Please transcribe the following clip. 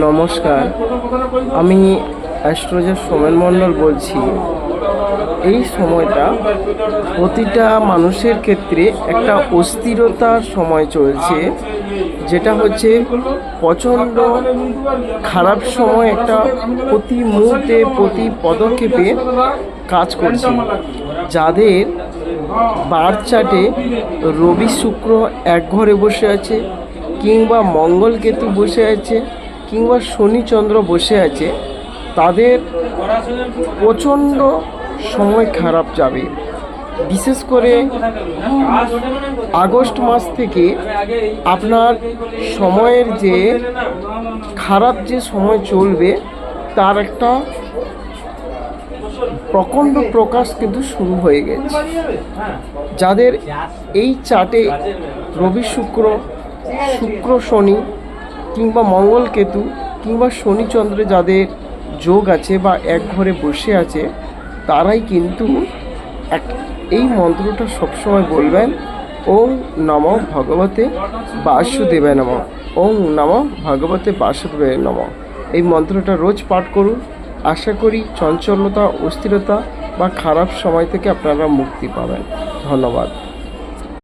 নমস্কার, আমি অ্যাস্ট্রোলজার সোমেন মণ্ডল বলছি। এই সময়টা প্রতিটা মানুষের ক্ষেত্রে একটা অস্থিরতার সময় চলছে, যেটা হচ্ছে প্রচণ্ড খারাপ সময়। একটা প্রতি মুহূর্তে প্রতি পদক্ষেপে কাজ করছে। যাদের বার্থ চার্টে রবি শুক্র এক ঘরে বসে আছে, কিংবা মঙ্গল কেতু বসে আছে, কিংবা শনি চন্দ্র বসে আছে, তাদের প্রচণ্ড সময় খারাপ যাবে। বিশেষ করে আগস্ট মাস থেকে আপনার সময়ের যে খারাপ যে সময় চলবে, তার একটা প্রচণ্ড প্রকাশ কিন্তু শুরু হয়ে গেছে। যাদের এই চার্টে রবি শুক্র, শুক্র শনি, কিংবা মঙ্গল কেতু, কিংবা শনি চন্দ্রে যাদের যোগ আছে বা এক ঘরে বসে আছে, তারাই কিন্তু এই মন্ত্রটা সবসময় বলবেন, ওং নমঃ ভগবতে বাসুদেবায় নমঃ, ওং নমঃ ভগবতে বাসুদেবায় নমঃ। এই মন্ত্রটা রোজ পাঠ করুন। আশা করি চঞ্চলতা, অস্থিরতা বা খারাপ সময় থেকে আপনারা মুক্তি পাবেন। ধন্যবাদ।